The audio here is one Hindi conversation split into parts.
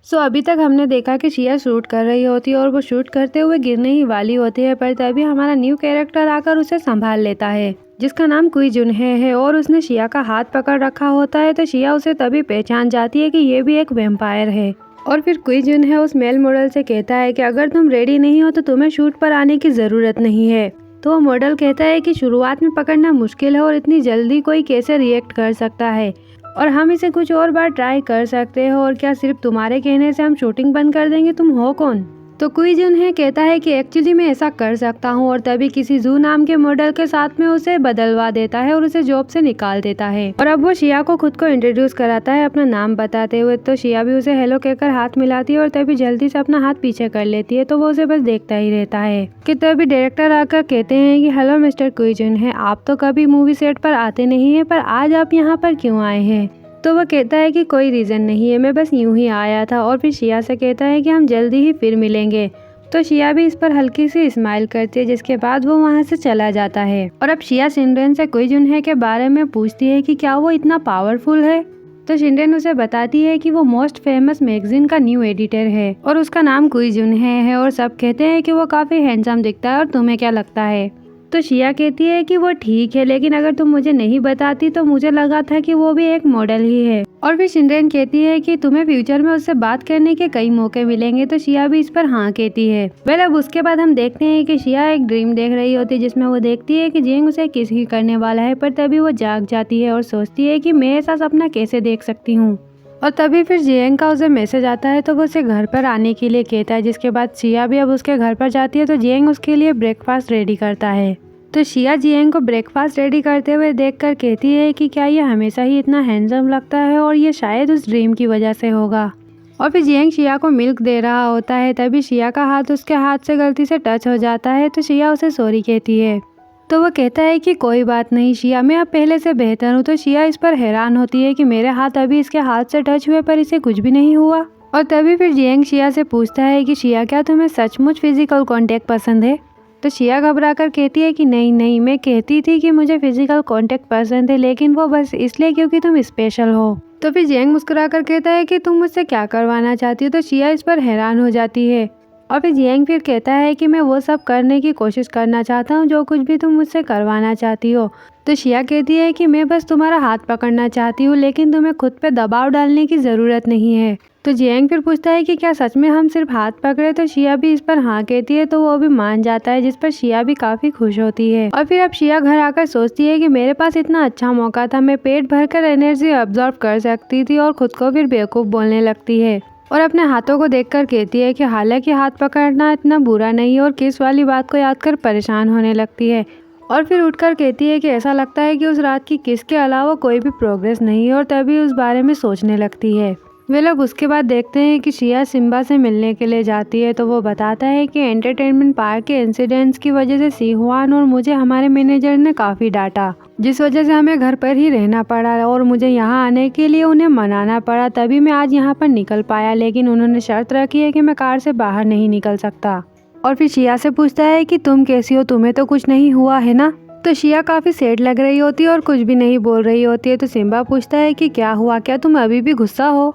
अभी तक हमने देखा कि शिया शूट कर रही होती है और वो शूट करते हुए गिरने ही वाली होती है, पर तभी हमारा न्यू कैरेक्टर आकर उसे संभाल लेता है जिसका नाम कुई जुनहे है और उसने शिया का हाथ पकड़ रखा होता है। तो शिया उसे तभी पहचान जाती है कि ये भी एक वैम्पायर है। और फिर कुई जुनहे उस मेल मॉडल से कहता है कि अगर तुम रेडी नहीं हो तो तुम्हें शूट पर आने की ज़रूरत नहीं है। तो वो मॉडल कहता है कि शुरुआत में पकड़ना मुश्किल है और इतनी जल्दी कोई कैसे रिएक्ट कर सकता है, और हम इसे कुछ और बार ट्राई कर सकते हो, और क्या सिर्फ तुम्हारे कहने से हम शूटिंग बंद कर देंगे, तुम हो कौन। तो कुई जुनहे कहता है कि एक्चुअली मैं ऐसा कर सकता हूँ, और तभी किसी जू नाम के मॉडल के साथ में उसे बदलवा देता है और उसे जॉब से निकाल देता है। और अब वो शिया को खुद को इंट्रोड्यूस कराता है अपना नाम बताते हुए। तो शिया भी उसे हेलो कहकर हाथ मिलाती है और तभी जल्दी से अपना हाथ पीछे कर लेती है। तो वो उसे बस देखता ही रहता है कि तभी डायरेक्टर आकर कहते हैं कि हेलो मिस्टर कुई जुनहे, आप तो कभी मूवी सेट पर आते नहीं है, पर आज आप यहाँ पर क्यों आए हैं। तो वह कहता है कि कोई रीज़न नहीं है, मैं बस यूं ही आया था। और फिर शिया से कहता है कि हम जल्दी ही फिर मिलेंगे। तो शिया भी इस पर हल्की सी स्माइल करती है, जिसके बाद वो वहाँ से चला जाता है। और अब शिया शिनरेन से कुई जुनहे के बारे में पूछती है कि क्या वो इतना पावरफुल है। तो शिनरेन उसे बताती है कि वो मोस्ट फेमस मैगजीन का न्यू एडिटर है और उसका नाम कुई जुनहे है, और सब कहते हैं कि वो काफ़ी हैंडसम दिखता है, और तुम्हें क्या लगता है। तो शिया कहती है कि वो ठीक है, लेकिन अगर तुम मुझे नहीं बताती तो मुझे लगा था कि वो भी एक मॉडल ही है। और फिर शिनरेन कहती है कि तुम्हें फ्यूचर में उससे बात करने के कई मौके मिलेंगे। तो शिया भी इस पर हाँ कहती है। अब उसके बाद हम देखते हैं कि शिया एक ड्रीम देख रही होती है, जिसमें वो देखती है कि जिंग उसे किस ही करने वाला है, पर तभी वो जाग जाती है और सोचती है कि मैं ऐसा सपना कैसे देख सकती हूँ। और तभी फिर जियांग का उसे मैसेज आता है, तो वो उसे घर पर आने के लिए कहता है, जिसके बाद शिया भी अब उसके घर पर जाती है। तो जियांग उसके लिए ब्रेकफास्ट रेडी करता है। तो शिया जियांग को ब्रेकफास्ट रेडी करते हुए देखकर कहती है कि क्या ये हमेशा ही इतना हैंडसम लगता है, और ये शायद उस ड्रीम की वजह से होगा। और फिर जियांग शिया को मिल्क दे रहा होता है, तभी शिया का हाथ उसके हाथ से गलती से टच हो जाता है। तो शिया उसे सॉरी कहती है। तो वो कहता है कि कोई बात नहीं शिया, मैं अब पहले से बेहतर हूँ। तो शिया इस पर हैरान होती है कि मेरे हाथ अभी इसके हाथ से टच हुए पर इसे कुछ भी नहीं हुआ। और तभी फिर जियांग शिया से पूछता है कि शिया, क्या तुम्हें सचमुच फिजिकल कॉन्टेक्ट पसंद है। तो शिया घबरा कर कहती है कि नहीं नहीं, मैं कहती थी कि मुझे फिजिकल कांटेक्ट पसंद है, लेकिन वो बस इसलिए क्योंकि तुम स्पेशल हो। तो फिर जियांग मुस्कुरा कर कहता है कि तुम मुझसे क्या करवाना चाहती हो। तो शिया इस पर हैरान हो जाती है। और फिर जियांग फिर कहता है कि मैं वो सब करने की कोशिश करना चाहता हूँ जो कुछ भी तुम मुझसे करवाना चाहती हो। तो शिया कहती है कि मैं बस तुम्हारा हाथ पकड़ना चाहती हूँ, लेकिन तुम्हें खुद पे दबाव डालने की ज़रूरत नहीं है। तो जियांग फिर पूछता है कि क्या सच में हम सिर्फ हाथ पकड़े। तो शिया भी इस पर हाँ कहती है। तो वो भी मान जाता है, जिस पर शिया भी काफ़ी खुश होती है। और फिर अब शिया घर आकर सोचती है कि मेरे पास इतना अच्छा मौका था, मैं पेट भरकर एनर्जी अब्जॉर्ब कर सकती थी, और खुद को फिर बेवकूफ़ बोलने लगती है। और अपने हाथों को देखकर कहती है कि हालांकि हाथ पकड़ना इतना बुरा नहीं है, और किस वाली बात को याद कर परेशान होने लगती है। और फिर उठकर कहती है कि ऐसा लगता है कि उस रात की किस के अलावा कोई भी प्रोग्रेस नहीं है, और तभी उस बारे में सोचने लगती है। वे लोग उसके बाद देखते हैं कि शिया सिम्बा से मिलने के लिए जाती है। तो वो बताता है कि एंटरटेनमेंट पार्क के इंसिडेंट्स की वजह से सीहुआन और मुझे हमारे मैनेजर ने काफ़ी डांटा, जिस वजह से हमें घर पर ही रहना पड़ा और मुझे यहाँ आने के लिए उन्हें मनाना पड़ा, तभी मैं आज यहाँ पर निकल पाया। लेकिन उन्होंने शर्त रखी है कि मैं कार से बाहर नहीं निकल सकता। और फिर शिया से पूछता है कि तुम कैसी हो, तुम्हें तो कुछ नहीं हुआ है ना। तो शिया काफ़ी सैड लग रही होती है और कुछ भी नहीं बोल रही होती है। तो सिम्बा पूछता है कि क्या हुआ, क्या तुम अभी भी गुस्सा हो।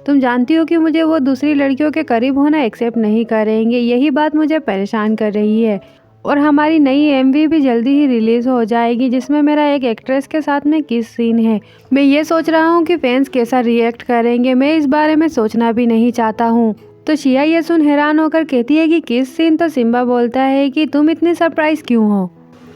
तुम जानती हो कि मुझे वो दूसरी लड़कियों के करीब होना एक्सेप्ट नहीं करेंगे, यही बात मुझे परेशान कर रही है। और हमारी नई एमवी भी जल्दी ही रिलीज़ हो जाएगी, जिसमें मेरा एक एक्ट्रेस के साथ में किस सीन है। मैं ये सोच रहा हूँ कि फैंस कैसा रिएक्ट करेंगे, मैं इस बारे में सोचना भी नहीं चाहता हूँ। तो शिया ये सुन हैरान होकर कहती है कि किस सीन। तो सिम्बा बोलता है कि तुम इतनी सरप्राइज क्यों हो,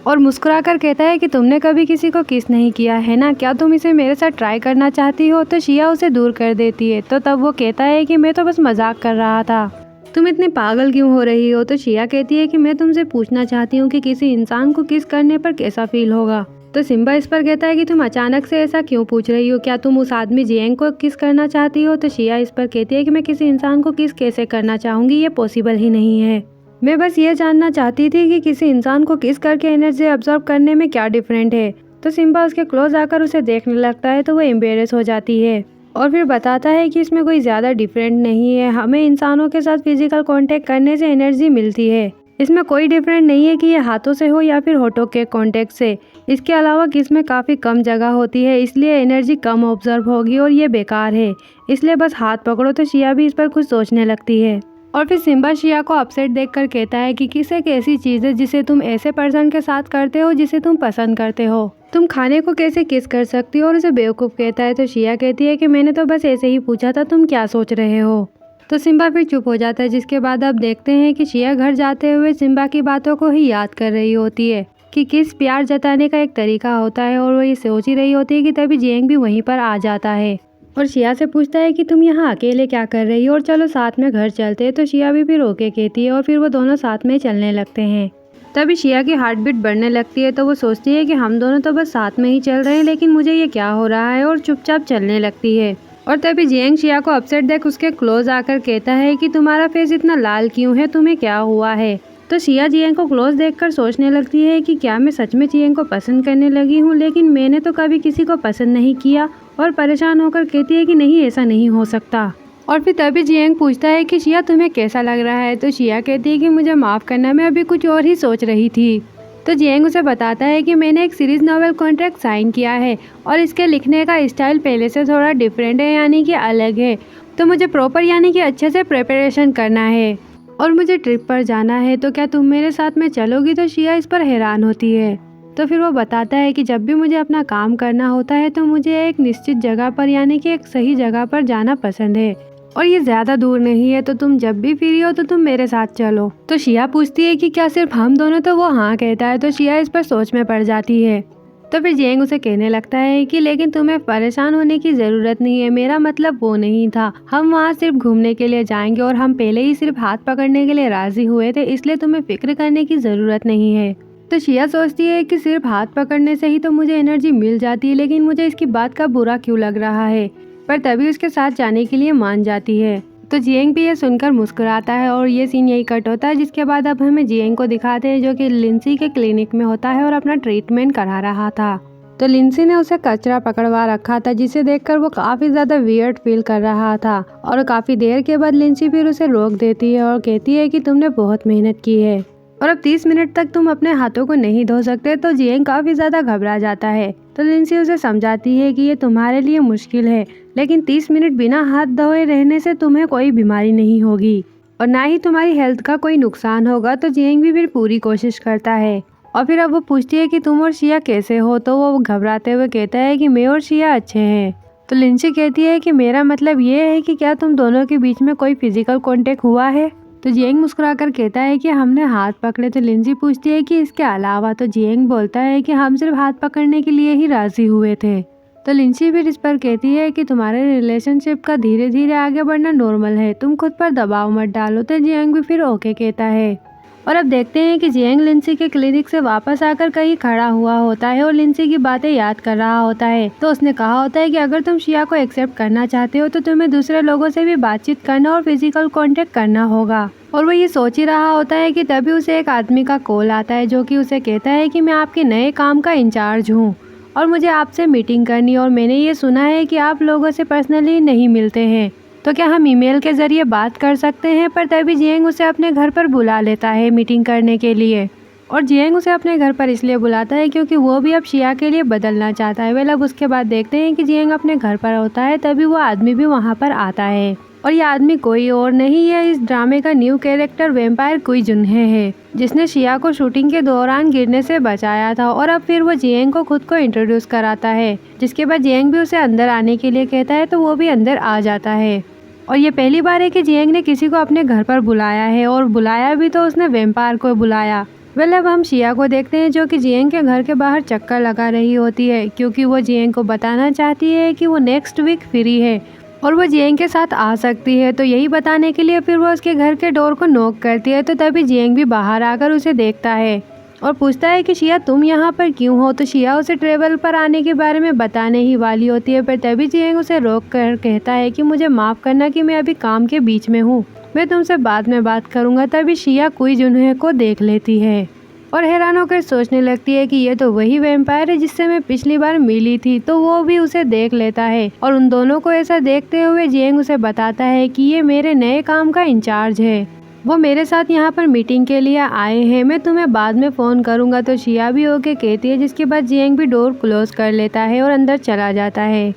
और मुस्कुराकर कहता है कि तुमने कभी किसी को किस नहीं किया है ना, क्या तुम इसे मेरे साथ ट्राई करना चाहती हो। तो शिया उसे दूर कर देती है। तो तब वो कहता है कि मैं तो बस मजाक कर रहा था, तुम इतनी पागल क्यों हो रही हो। तो शिया कहती है कि मैं तुमसे पूछना चाहती हूँ कि किसी इंसान को किस करने पर कैसा फील होगा। तो सिम्बा इस पर कहता है कि तुम अचानक से ऐसा क्यों पूछ रही हो, क्या तुम उस आदमी जियांग को किस करना चाहती हो। तो शिया इस पर कहती है कि मैं किसी इंसान को किस कैसे करना चाहूँगी, ये पॉसिबल ही नहीं है। मैं बस ये जानना चाहती थी कि किसी इंसान को किस करके एनर्जी अब्जॉर्ब करने में क्या डिफरेंट है। तो सिम्बा उसके क्लोज आकर उसे देखने लगता है। तो वो एम्बेरस हो जाती है और फिर बताता है कि इसमें कोई ज़्यादा डिफरेंट नहीं है, हमें इंसानों के साथ फिजिकल कांटेक्ट करने से एनर्जी मिलती है, इसमें कोई डिफरेंट नहीं है कि ये हाथों से हो या फिर होठों के कांटेक्ट से। इसके अलावा किस में काफ़ी कम जगह होती है, इसलिए एनर्जी कम ऑब्जर्व होगी और ये बेकार है, इसलिए बस हाथ पकड़ो। तो शिया भी इस पर कुछ सोचने लगती है और फिर सिम्बा शिया को अपसेट देखकर कहता है कि किस एक ऐसी चीज़ है जिसे तुम ऐसे पर्सन के साथ करते हो जिसे तुम पसंद करते हो। तुम खाने को कैसे किस कर सकती हो, और उसे बेवकूफ़ कहता है। तो शिया कहती है कि मैंने तो बस ऐसे ही पूछा था, तुम क्या सोच रहे हो। तो सिम्बा फिर चुप हो जाता है, जिसके बाद आप देखते हैं कि शिया घर जाते हुए सिम्बा की बातों को ही याद कर रही होती है कि किस प्यार जताने का एक तरीका होता है, और वो ये सोच ही रही होती है कि तभी जियांग भी वहीं पर आ जाता है और शिया से पूछता है कि तुम यहाँ अकेले क्या कर रही हो और चलो साथ में घर चलते हैं। तो शिया भी फिर ओके कहती है और फिर वो दोनों साथ में चलने लगते हैं। तभी शिया की हार्ट बीट बढ़ने लगती है, तो वो सोचती है कि हम दोनों तो बस साथ में ही चल रहे हैं, लेकिन मुझे ये क्या हो रहा है, और चुपचाप चलने लगती है। और तभी जियांग शिया को अपसेट देख उसके क्लोज आकर कहता है कि तुम्हारा फेस इतना लाल क्यों है, तुम्हें क्या हुआ है। तो शिया जियांग को क्लोज देखकर सोचने लगती है कि क्या मैं सच में जियांग को पसंद करने लगी हूँ, लेकिन मैंने तो कभी किसी को पसंद नहीं किया। और परेशान होकर कहती है कि नहीं, ऐसा नहीं हो सकता। और फिर तभी जियांग पूछता है कि शिया तुम्हें कैसा लग रहा है। तो शिया कहती है कि मुझे माफ़ करना, मैं अभी कुछ और ही सोच रही थी। तो जियांग उसे बताता है कि मैंने एक सीरीज़ नॉवेल कॉन्ट्रैक्ट साइन किया है और इसके लिखने का स्टाइल पहले से थोड़ा डिफरेंट है, यानी कि अलग है। तो मुझे प्रॉपर यानी कि अच्छे से प्रिपरेशन करना है और मुझे ट्रिप पर जाना है, तो क्या तुम मेरे साथ में चलोगी। तो शिया इस पर हैरान होती है। तो फिर वो बताता है कि जब भी मुझे अपना काम करना होता है तो मुझे एक निश्चित जगह पर यानी कि एक सही जगह पर जाना पसंद है, और ये ज़्यादा दूर नहीं है, तो तुम जब भी फ्री हो तो तुम मेरे साथ चलो। तो शिया पूछती है कि क्या सिर्फ हम दोनों, तो वो हाँ कहता है। तो शिया इस पर सोच में पड़ जाती है। तो फिर जियांग उसे कहने लगता है कि लेकिन तुम्हें परेशान होने की ज़रूरत नहीं है, मेरा मतलब वो नहीं था। हम वहाँ सिर्फ घूमने के लिए जाएंगे और हम पहले ही सिर्फ हाथ पकड़ने के लिए राज़ी हुए थे, इसलिए तुम्हें फिक्र करने की ज़रूरत नहीं है। तो शिया सोचती है कि सिर्फ हाथ पकड़ने से ही तो मुझे एनर्जी मिल जाती है, लेकिन मुझे इसकी बात का बुरा क्यों लग रहा है। पर तभी उसके साथ जाने के लिए मान जाती है। तो जियांग भी ये सुनकर मुस्कुराता है और ये सीन यही कट होता है, जिसके बाद अब हमें जियांग को दिखाते हैं जो कि लिंसी के क्लिनिक में होता है और अपना ट्रीटमेंट करा रहा था। तो लिंसी ने उसे कचरा पकड़वा रखा था, जिसे देखकर वो काफ़ी ज़्यादा वियर्ड फील कर रहा था। और काफ़ी देर के बाद लिंसी फिर उसे रोक देती है और कहती है कि तुमने बहुत मेहनत की है और अब 30 मिनट तक तुम अपने हाथों को नहीं धो सकते। तो जियांग काफ़ी ज़्यादा घबरा जाता है। तो लिंसी उसे समझाती है कि ये तुम्हारे लिए मुश्किल है, लेकिन 30 मिनट बिना हाथ धोए रहने से तुम्हें कोई बीमारी नहीं होगी और ना ही तुम्हारी हेल्थ का कोई नुकसान होगा। तो जियांग भी फिर पूरी कोशिश करता है और फिर अब वो पूछती है कि तुम और शिया कैसे हो। तो वो घबराते हुए कहता है कि मैं और शिया अच्छे हैं। तो लिंसी कहती है कि मेरा मतलब ये है कि क्या तुम दोनों के बीच में कोई फिजिकल कॉन्टेक्ट हुआ है। तो जियांग मुस्कुराकर कहता है कि हमने हाथ पकड़े। तो लिंसी पूछती है कि इसके अलावा। तो जियांग बोलता है कि हम सिर्फ हाथ पकड़ने के लिए ही राजी हुए थे। तो लिंसी फिर इस पर कहती है कि तुम्हारे रिलेशनशिप का धीरे धीरे आगे बढ़ना नॉर्मल है, तुम खुद पर दबाव मत डालो। तो जियांग भी फिर ओके कहता है। और अब देखते हैं कि जियांग लिंसी के क्लिनिक से वापस आकर कहीं खड़ा हुआ होता है और लिंसी की बातें याद कर रहा होता है। तो उसने कहा होता है कि अगर तुम शिया को एक्सेप्ट करना चाहते हो तो तुम्हें दूसरे लोगों से भी बातचीत करना और फिजिकल कांटेक्ट करना होगा। और वो ये सोच ही रहा होता है कि तभी उसे एक आदमी का कॉल आता है जो कि उसे कहता है कि मैं आपके नए काम का इंचार्ज हूँ और मुझे आपसे मीटिंग करनी, और मैंने ये सुना है कि आप लोगों से पर्सनली नहीं मिलते हैं, तो क्या हम ईमेल के ज़रिए बात कर सकते हैं। पर तभी जियांग उसे अपने घर पर बुला लेता है मीटिंग करने के लिए। और जियांग उसे अपने घर पर इसलिए बुलाता है क्योंकि वो भी अब शिया के लिए बदलना चाहता है। अब उसके बाद देखते हैं कि जियांग अपने घर पर होता है, तभी वो आदमी भी वहाँ पर आता है और ये आदमी कोई और नहीं है, इस ड्रामे का न्यू कैरेक्टर वैम्पायर कुई जुनहे है, जिसने शिया को शूटिंग के दौरान गिरने से बचाया था। और अब फिर वो जियांग को खुद को इंट्रोड्यूस कराता है, जिसके बाद जियांग भी उसे अंदर आने के लिए कहता है, तो वो भी अंदर आ जाता है। और ये पहली बार है कि जियांग ने किसी को अपने घर पर बुलाया है, और बुलाया भी तो उसने वैम्पायर को बुलाया। अब हम शिया को देखते हैं जो कि जियांग के घर के बाहर चक्कर लगा रही होती है, क्योंकि वो जियांग को बताना चाहती है कि वो नेक्स्ट वीक फ्री है और वो जियांग के साथ आ सकती है। तो यही बताने के लिए फिर वो उसके घर के डोर को नॉक करती है। तो तभी जियांग भी बाहर आकर उसे देखता है और पूछता है कि शिया तुम यहाँ पर क्यों हो। तो शिया उसे ट्रेवल पर आने के बारे में बताने ही वाली होती है, पर तभी जियांग उसे रोक कर कहता है कि मुझे माफ़ करना कि मैं अभी काम के बीच में हूँ, मैं तुमसे बाद में बात करूँगा। तभी शिया कुई जुनहे को देख लेती है और हैरान होकर सोचने लगती है कि ये तो वही वैम्पायर है जिससे मैं पिछली बार मिली थी। तो वो भी उसे देख लेता है और उन दोनों को ऐसा देखते हुए जियांग उसे बताता है कि ये मेरे नए काम का इंचार्ज है वो मेरे साथ यहाँ पर मीटिंग के लिए आए हैं, मैं तुम्हें बाद में फ़ोन करूँगा। तो शिया भी ओके कहती है, जिसके बाद जियांग भी डोर क्लोज कर लेता है और अंदर चला जाता है।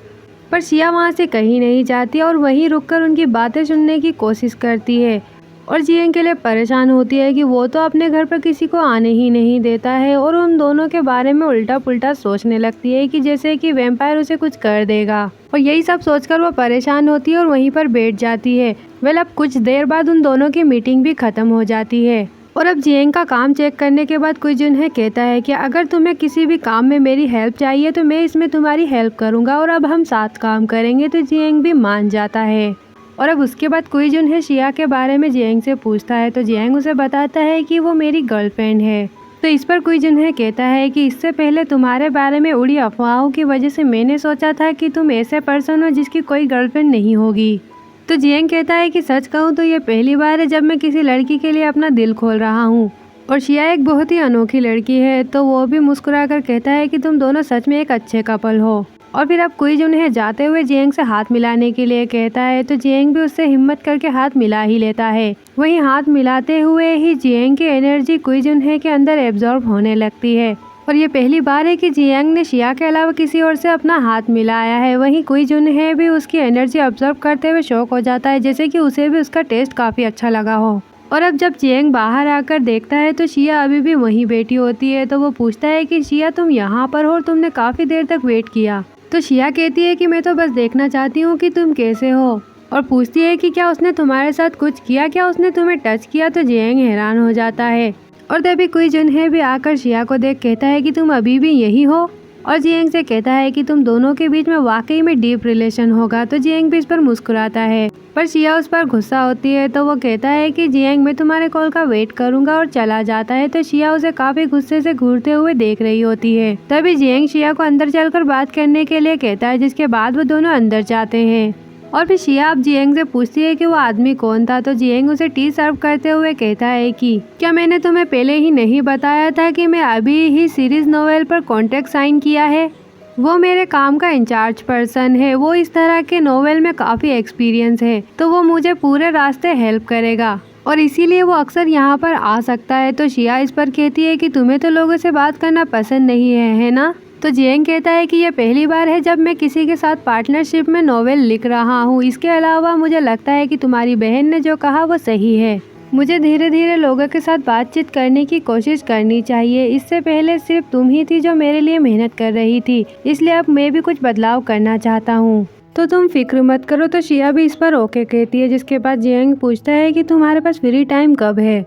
पर शिया वहाँ से कहीं नहीं जाती और वहीं रुककर उनकी बातें सुनने की कोशिश करती है और जियांग के लिए परेशान होती है कि वो तो अपने घर पर किसी को आने ही नहीं देता है और उन दोनों के बारे में उल्टा पुल्टा सोचने लगती है कि जैसे कि वैम्पायर उसे कुछ कर देगा। और यही सब सोचकर वो परेशान होती है और वहीं पर बैठ जाती है। अब कुछ देर बाद उन दोनों की मीटिंग भी खत्म हो जाती है और अब जियांग का काम चेक करने के बाद कुछ जुनहे कहता है कि अगर तुम्हें किसी भी काम में मेरी हेल्प चाहिए तो मैं इसमें तुम्हारी हेल्प करूँगा और अब हम साथ काम करेंगे। तो जियांग भी मान जाता है और अब उसके बाद कोई जुनहे शिया के बारे में जियांग से पूछता है तो जियांग उसे बताता है कि वो मेरी गर्लफ्रेंड है। तो इस पर कोई जुनहे कहता है कि इससे पहले तुम्हारे बारे में उड़ी अफवाहों की वजह से मैंने सोचा था कि तुम ऐसे पर्सन हो जिसकी कोई गर्लफ्रेंड नहीं होगी। तो जियांग कहता है कि सच कहूँ तो ये पहली बार है जब मैं किसी लड़की के लिए अपना दिल खोल रहा हूँ और शिया एक बहुत ही अनोखी लड़की है। तो वो भी मुस्कुराकर कहता है कि तुम दोनों सच में एक अच्छे कपल हो। और फिर अब कोई जुनहे जाते हुए जियांग से हाथ मिलाने के लिए कहता है तो जियांग भी उससे हिम्मत करके हाथ मिला ही लेता है। वहीं हाथ मिलाते हुए ही जियांग की एनर्जी कोई जुनहे के अंदर एब्जॉर्ब होने लगती है और ये पहली बार है कि जियांग ने शिया के अलावा किसी और से अपना हाथ मिलाया है। वहीं कोई जुनहे भी उसकी एनर्जी ऑब्जर्व करते हुए शॉक हो जाता है, जैसे कि उसे भी उसका टेस्ट काफ़ी अच्छा लगा हो। और अब जब जियांग बाहर आकर देखता है तो शिया अभी भी वहीं बैठी होती है। तो वो पूछता है कि शिया तुम यहाँ पर हो और तुमने काफ़ी देर तक वेट किया। तो शिया कहती है कि मैं तो बस देखना चाहती हूँ कि तुम कैसे हो और पूछती है कि क्या उसने तुम्हारे साथ कुछ किया, क्या उसने तुम्हें टच किया। तो जियांग हैरान हो जाता है और तभी कोई जुनहे भी आकर शिया को देख कहता है कि तुम अभी भी यही हो और जियांग से कहता है कि तुम दोनों के बीच में वाकई में डीप रिलेशन होगा। तो जियांग भी इस पर मुस्कुराता है पर शिया उस पर गुस्सा होती है। तो वो कहता है कि जियांग मैं तुम्हारे कॉल का वेट करूंगा और चला जाता है। तो शिया उसे काफी गुस्से से घूरते हुए देख रही होती है। तभी जियांग शिया को अंदर चलकर बात करने के लिए कहता है, जिसके बाद वो दोनों अंदर जाते हैं और फिर शिया अब जियांग से पूछती है कि वो आदमी कौन था। तो जियांग उसे टी सर्व करते हुए कहता है कि क्या मैंने तुम्हें पहले ही नहीं बताया था कि मैं अभी ही सीरीज नोवेल पर कॉन्ट्रैक्ट साइन किया है। वो मेरे काम का इंचार्ज पर्सन है, वो इस तरह के नोवेल में काफ़ी एक्सपीरियंस है, तो वो मुझे पूरे रास्ते हेल्प करेगा और इसीलिए वो अक्सर यहाँ पर आ सकता है। तो शिया इस पर कहती है कि तुम्हें तो लोगों से बात करना पसंद नहीं है ना। तो जियांग कहता है कि ये पहली बार है जब मैं किसी के साथ पार्टनरशिप में नोवेल लिख रहा हूँ। इसके अलावा मुझे लगता है कि तुम्हारी बहन ने जो कहा वो सही है। मुझे धीरे धीरे लोगों के साथ बातचीत करने की कोशिश करनी चाहिए। इससे पहले सिर्फ तुम ही थी जो मेरे लिए मेहनत कर रही थी, इसलिए अब मैं भी कुछ बदलाव करना चाहता हूँ, तो तुम फिक्र मत करो। तो शिया भी इस पर ओके कहती है, जिसके बाद जियांग पूछता है कि तुम्हारे पास फ्री टाइम कब है।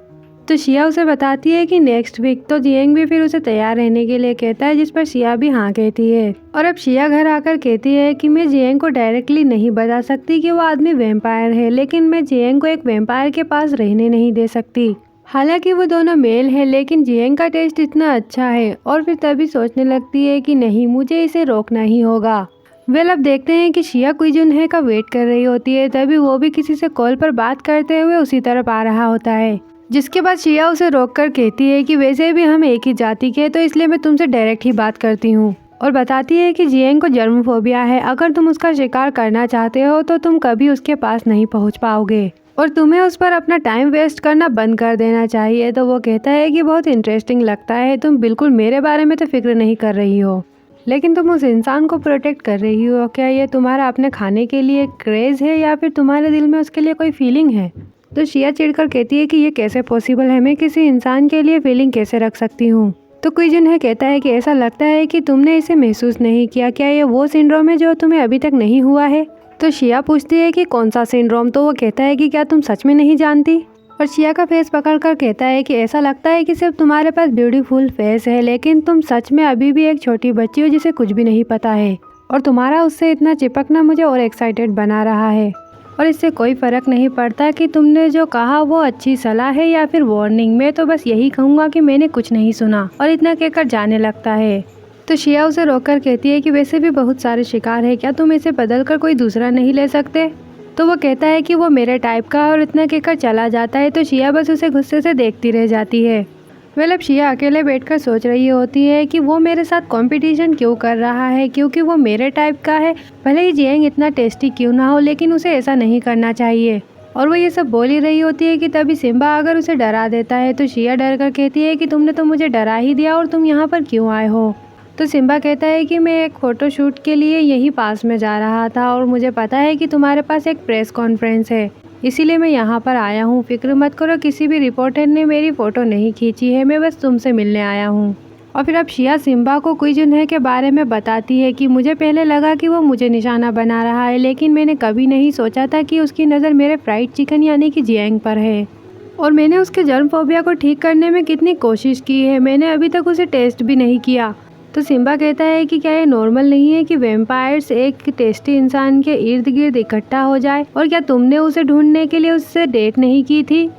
तो शिया उसे बताती है कि नेक्स्ट वीक। तो जियांग भी फिर उसे तैयार रहने के लिए कहता है, जिस पर शिया भी हाँ कहती है। और अब शिया घर आकर कहती है कि मैं जियांग को डायरेक्टली नहीं बता सकती कि वो आदमी वैम्पायर है, लेकिन मैं जियांग को एक वैम्पायर के पास रहने नहीं दे सकती। हालांकि वो दोनों मेल है, लेकिन जियांग का टेस्ट इतना अच्छा है। और फिर तभी सोचने लगती है कि नहीं, मुझे इसे रोकना ही होगा। अब देखते हैं कि शिया कोई जुनहे का वेट कर रही होती है, तभी वो भी किसी से कॉल पर बात करते हुए उसी तरफ आ रहा होता है। जिसके बाद शिया उसे रोककर कहती है कि वैसे भी हम एक ही जाति के, तो इसलिए मैं तुमसे डायरेक्ट ही बात करती हूँ। और बताती है कि जियांग को जर्मोफोबिया है, अगर तुम उसका शिकार करना चाहते हो तो तुम कभी उसके पास नहीं पहुँच पाओगे और तुम्हें उस पर अपना टाइम वेस्ट करना बंद कर देना चाहिए। तो वो कहता है कि बहुत इंटरेस्टिंग लगता है, तुम बिल्कुल मेरे बारे में तो फिक्र नहीं कर रही हो, लेकिन तुम उस इंसान को प्रोटेक्ट कर रही हो। क्या ये तुम्हारा अपने खाने के लिए क्रेज है या फिर तुम्हारे दिल में उसके लिए कोई फीलिंग है। तो शिया चिढ़कर कहती है कि ये कैसे पॉसिबल है, मैं किसी इंसान के लिए फीलिंग कैसे रख सकती हूँ। तो कोई जुनहे कहता है कि ऐसा लगता है कि तुमने इसे महसूस नहीं किया, क्या ये वो सिंड्रोम है जो तुम्हें अभी तक नहीं हुआ है। तो शिया पूछती है कि कौन सा सिंड्रोम। तो वो कहता है कि क्या तुम सच में नहीं जानती। और शिया का फेस पकड़कर कहता है कि ऐसा लगता है कि सिर्फ तुम्हारे पास ब्यूटीफुल फेस है, लेकिन तुम सच में अभी भी एक छोटी बच्ची हो जिसे कुछ भी नहीं पता है, और तुम्हारा उससे इतना चिपकना मुझे और एक्साइटेड बना रहा है। और इससे कोई फ़र्क नहीं पड़ता कि तुमने जो कहा वो अच्छी सलाह है या फिर वार्निंग, मैं तो बस यही कहूँगा कि मैंने कुछ नहीं सुना। और इतना कहकर जाने लगता है। तो शिया उसे रोककर कहती है कि वैसे भी बहुत सारे शिकार है, क्या तुम इसे बदल कर कोई दूसरा नहीं ले सकते। तो वो कहता है कि वो मेरे टाइप का है और इतना कहकर चला जाता है। तो शिया बस उसे गुस्से से देखती रह जाती है। अब शिया अकेले बैठकर सोच रही होती है कि वो मेरे साथ कंपटीशन क्यों कर रहा है, क्योंकि वो मेरे टाइप का है। भले ही जियांग इतना टेस्टी क्यों ना हो, लेकिन उसे ऐसा नहीं करना चाहिए। और वो ये सब बोल ही रही होती है कि तभी सिम्बा अगर उसे डरा देता है तो शिया डर कर कहती है कि तुमने तो मुझे डरा ही दिया और तुम यहाँ पर क्यों आए हो। तो सिम्बा कहता है कि मैं एक फ़ोटोशूट के लिए यहीं पास में जा रहा था और मुझे पता है कि तुम्हारे पास एक प्रेस कॉन्फ्रेंस है, इसीलिए मैं यहाँ पर आया हूँ। फिक्र मत करो, किसी भी रिपोर्टर ने मेरी फ़ोटो नहीं खींची है, मैं बस तुमसे मिलने आया हूँ। और फिर अब शिया सिम्बा को क्वी जुनहे के बारे में बताती है कि मुझे पहले लगा कि वो मुझे निशाना बना रहा है, लेकिन मैंने कभी नहीं सोचा था कि उसकी नज़र मेरे फ्राइड चिकन यानी कि जियांग पर है। और मैंने उसके जर्म फोबिया को ठीक करने में कितनी कोशिश की है, मैंने अभी तक उसे टेस्ट भी नहीं किया। तो सिम्बा कहता है कि क्या ये नॉर्मल नहीं है कि वैम्पायर्स एक टेस्टी इंसान के इर्द गिर्द इकट्ठा हो जाए, और क्या तुमने उसे ढूंढने के लिए उससे डेट नहीं की थी?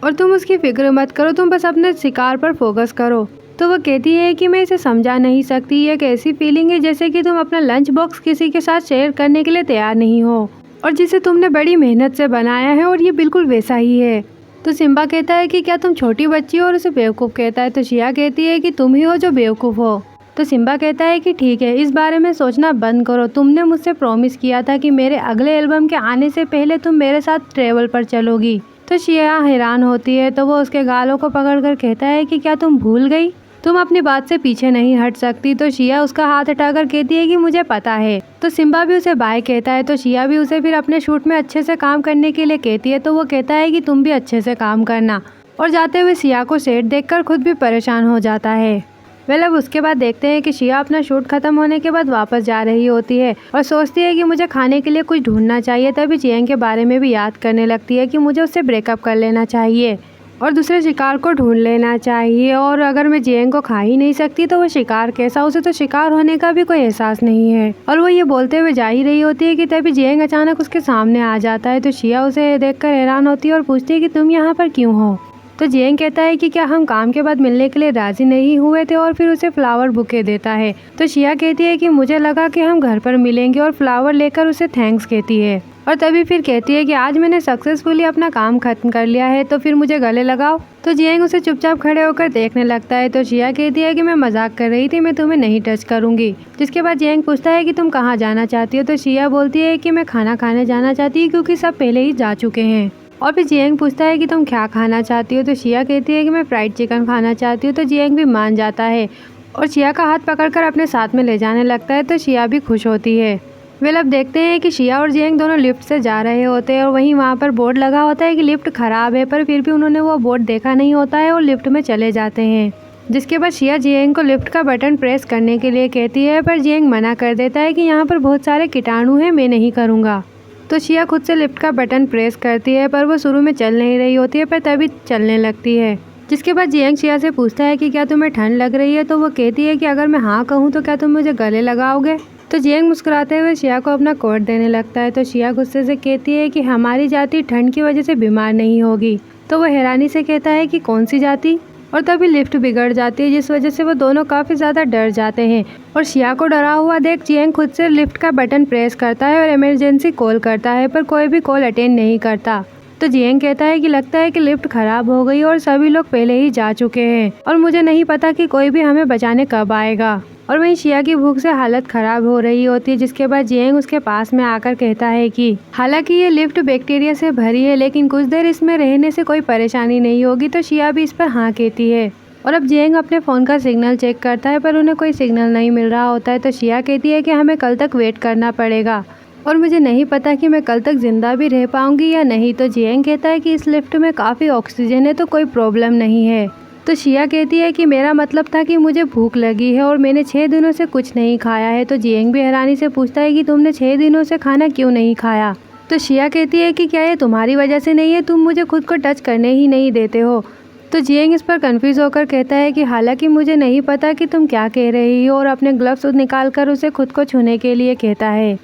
और तुम उसकी फिक्र मत करो, तुम बस अपने शिकार पर फोकस करो। तो वो कहती है कि मैं इसे समझा नहीं सकती, ये एक ऐसी फीलिंग है जैसे कि तुम अपना लंच बॉक्स किसी के साथ शेयर करने के लिए तैयार नहीं हो, और जिसे तुमने बड़ी मेहनत से बनाया है, और ये बिल्कुल वैसा ही है। तो सिम्बा कहता है कि क्या तुम छोटी बच्ची हो, और उसे बेवकूफ़ कहता है। तो शिया कहती है कि तुम ही हो जो बेवकूफ़ हो। तो सिम्बा कहता है कि ठीक है, इस बारे में सोचना बंद करो, तुमने मुझसे प्रॉमिस किया था कि मेरे अगले एल्बम के आने से पहले तुम मेरे साथ ट्रेवल पर चलोगी। तो शिया हैरान होती है, तो वो उसके गालों को पकड़कर कहता है कि क्या तुम भूल गई, तुम अपनी बात से पीछे नहीं हट सकती। तो शिया उसका हाथ हटाकर कहती है कि मुझे पता है। तो सिम्बा भी उसे बाय कहता है। तो शिया भी उसे फिर अपने शूट में अच्छे से काम करने के लिए कहती है। तो वो कहता है कि तुम भी अच्छे से काम करना, और जाते हुए शिया को सेट देखकर खुद भी परेशान हो जाता है। अब उसके बाद देखते हैं कि शिया अपना शूट खत्म होने के बाद वापस जा रही होती है और सोचती है कि मुझे खाने के लिए कुछ ढूंढना चाहिए। तभी जियांग के बारे में भी याद करने लगती है कि मुझे उससे ब्रेकअप कर लेना चाहिए और दूसरे शिकार को ढूंढ लेना चाहिए, और अगर मैं जियांग को खा ही नहीं सकती तो वो शिकार कैसा, उसे तो शिकार होने का भी कोई एहसास नहीं है। और वो ये बोलते हुए जा ही रही होती है कि तभी जियांग अचानक उसके सामने आ जाता है। तो शिया उसे देखकर हैरान होती है और पूछती है कि तुम यहाँ पर क्यों हो। तो जियांग कहता है कि क्या हम काम के बाद मिलने के लिए राजी नहीं हुए थे, और फिर उसे फ्लावर बुके देता है। तो शिया कहती है कि मुझे लगा कि हम घर पर मिलेंगे, और फ्लावर लेकर उसे थैंक्स कहती है। और तभी फिर कहती है कि आज मैंने सक्सेसफुली अपना काम खत्म कर लिया है, तो फिर मुझे गले लगाओ। तो जियांग उसे चुपचाप खड़े होकर देखने लगता है। तो शिया कहती है कि मैं मजाक कर रही थी, मैं तुम्हें नहीं टच करूंगी। जिसके बाद जियांग पूछता है कि तुम कहाँ जाना चाहती हो। तो शिया बोलती है कि मैं खाना खाने जाना चाहती हूँ क्योंकि सब पहले ही जा चुके हैं। और फिर जियांग पूछता है कि तुम क्या खाना चाहती हो। तो शिया कहती है कि मैं फ्राइड चिकन खाना चाहती हूँ। तो जियांग भी मान जाता है और शिया का हाथ पकड़कर अपने साथ में ले जाने लगता है। तो शिया भी खुश होती है। अब देखते हैं कि शिया और जियांग दोनों लिफ्ट से जा रहे होते हैं, और वहीं वहाँ पर बोर्ड लगा होता है कि लिफ्ट खराब है, पर फिर भी उन्होंने वो बोर्ड देखा नहीं होता है और लिफ्ट में चले जाते हैं। जिसके बाद शिया जियांग को लिफ्ट का बटन प्रेस करने के लिए कहती है, पर जियांग मना कर देता है कि यहाँ पर बहुत सारे कीटाणु हैं, मैं नहीं करूँगा। तो शिया खुद से लिफ्ट का बटन प्रेस करती है, पर वो शुरू में चल नहीं रही होती है, पर तभी चलने लगती है। जिसके बाद जियांग शिया से पूछता है कि क्या तुम्हें ठंड लग रही है। तो वो कहती है कि अगर मैं हाँ कहूँ तो क्या तुम मुझे गले लगाओगे। तो जियांग मुस्कुराते हुए शिया को अपना कोट देने लगता है। तो शिया गुस्से से कहती है कि हमारी जाति ठंड की वजह से बीमार नहीं होगी। तो वो हैरानी से कहता है कि कौन सी जाति। और तभी लिफ्ट बिगड़ जाती है, जिस वजह से वो दोनों काफ़ी ज़्यादा डर जाते हैं। और शिया को डरा हुआ देख जियांग खुद से लिफ्ट का बटन प्रेस करता है और इमरजेंसी कॉल करता है, पर कोई भी कॉल अटेंड नहीं करता। तो जियांग कहता है कि लगता है कि लिफ्ट खराब हो गई और सभी लोग पहले ही जा चुके हैं, और मुझे नहीं पता कि कोई भी हमें बचाने कब आएगा। और वहीं शिया की भूख से हालत खराब हो रही होती है। जिसके बाद जियांग उसके पास में आकर कहता है कि हालांकि ये लिफ्ट बैक्टीरिया से भरी है, लेकिन कुछ देर इसमें रहने से कोई परेशानी नहीं होगी। तो शिया भी इस पर हाँ कहती है। और अब जियांग अपने फ़ोन का सिग्नल चेक करता है, पर उन्हें कोई सिग्नल नहीं मिल रहा होता है। तो शिया कहती है कि हमें कल तक वेट करना पड़ेगा, और मुझे नहीं पता कि मैं कल तक जिंदा भी रह पाऊंगी या नहीं। तो जियांग कहता है कि इस लिफ्ट में काफ़ी ऑक्सीजन है, तो कोई प्रॉब्लम नहीं है। तो शिया कहती है कि मेरा मतलब था कि मुझे भूख लगी है और मैंने 6 दिनों से कुछ नहीं खाया है। तो जियांग भी हैरानी से पूछता है कि तुमने 6 दिनों से खाना क्यों नहीं खाया। तो शिया कहती है कि क्या ये तुम्हारी वजह से नहीं है, तुम मुझे खुद को टच करने ही नहीं देते हो। तो जियांग इस पर कंफ्यूज होकर कहता है कि हालांकि मुझे नहीं पता कि तुम क्या कह रही हो, और अपने ग्लव्स निकाल कर उसे खुद को छूने के लिए कहता है।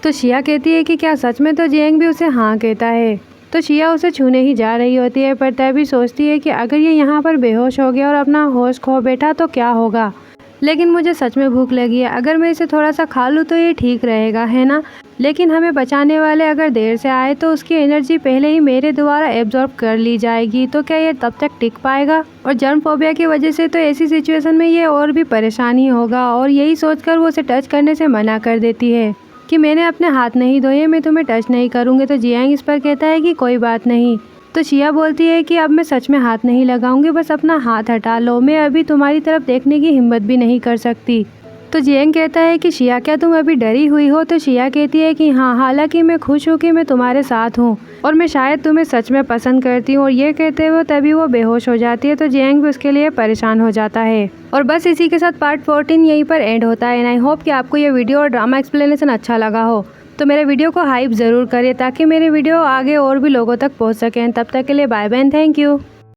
तो शिया कहती है कि क्या सच में। तो जियांग भी उसे हाँ कहता है। तो शिया उसे छूने ही जा रही होती है, पर तभी सोचती है कि अगर ये यहाँ पर बेहोश हो गया और अपना होश खो बैठा तो क्या होगा। लेकिन मुझे सच में भूख लगी है, अगर मैं इसे थोड़ा सा खा लूँ तो ये ठीक रहेगा, है ना। लेकिन हमें बचाने वाले अगर देर से आए तो उसकी एनर्जी पहले ही मेरे द्वारा एब्जॉर्ब कर ली जाएगी, तो क्या ये तब तक टिक पाएगा। और जर्म फोबिया की वजह से तो ऐसी सिचुएशन में ये और भी परेशानी होगा। और यही सोचकर वो उसे टच करने से मना कर देती है। कि मैंने अपने हाथ नहीं धोए, मैं तुम्हें टच नहीं करूँगी। तो जियांग इस पर कहता है कि कोई बात नहीं। तो शिया बोलती है कि अब मैं सच में हाथ नहीं लगाऊंगी, बस अपना हाथ हटा लो, मैं अभी तुम्हारी तरफ देखने की हिम्मत भी नहीं कर सकती। तो जियांग कहता है कि शिया क्या तुम अभी डरी हुई हो? तो शिया कहती है कि हाँ, हालांकि मैं खुश हूँ कि मैं तुम्हारे साथ हूँ और मैं शायद तुम्हें सच में पसंद करती हूँ। और ये कहते हुए तभी वो बेहोश हो जाती है। तो जियांग भी उसके लिए परेशान हो जाता है। और बस इसी के साथ पार्ट 14 यहीं पर एंड होता है। एंड आई होप कि आपको ये वीडियो और ड्रामा एक्सप्लेनेशन अच्छा लगा हो। तो मेरे वीडियो को हाइप ज़रूर करिए ताकि मेरे वीडियो आगे और भी लोगों तक पहुँच सकें। तब तक के लिए बाय बाय, थैंक यू।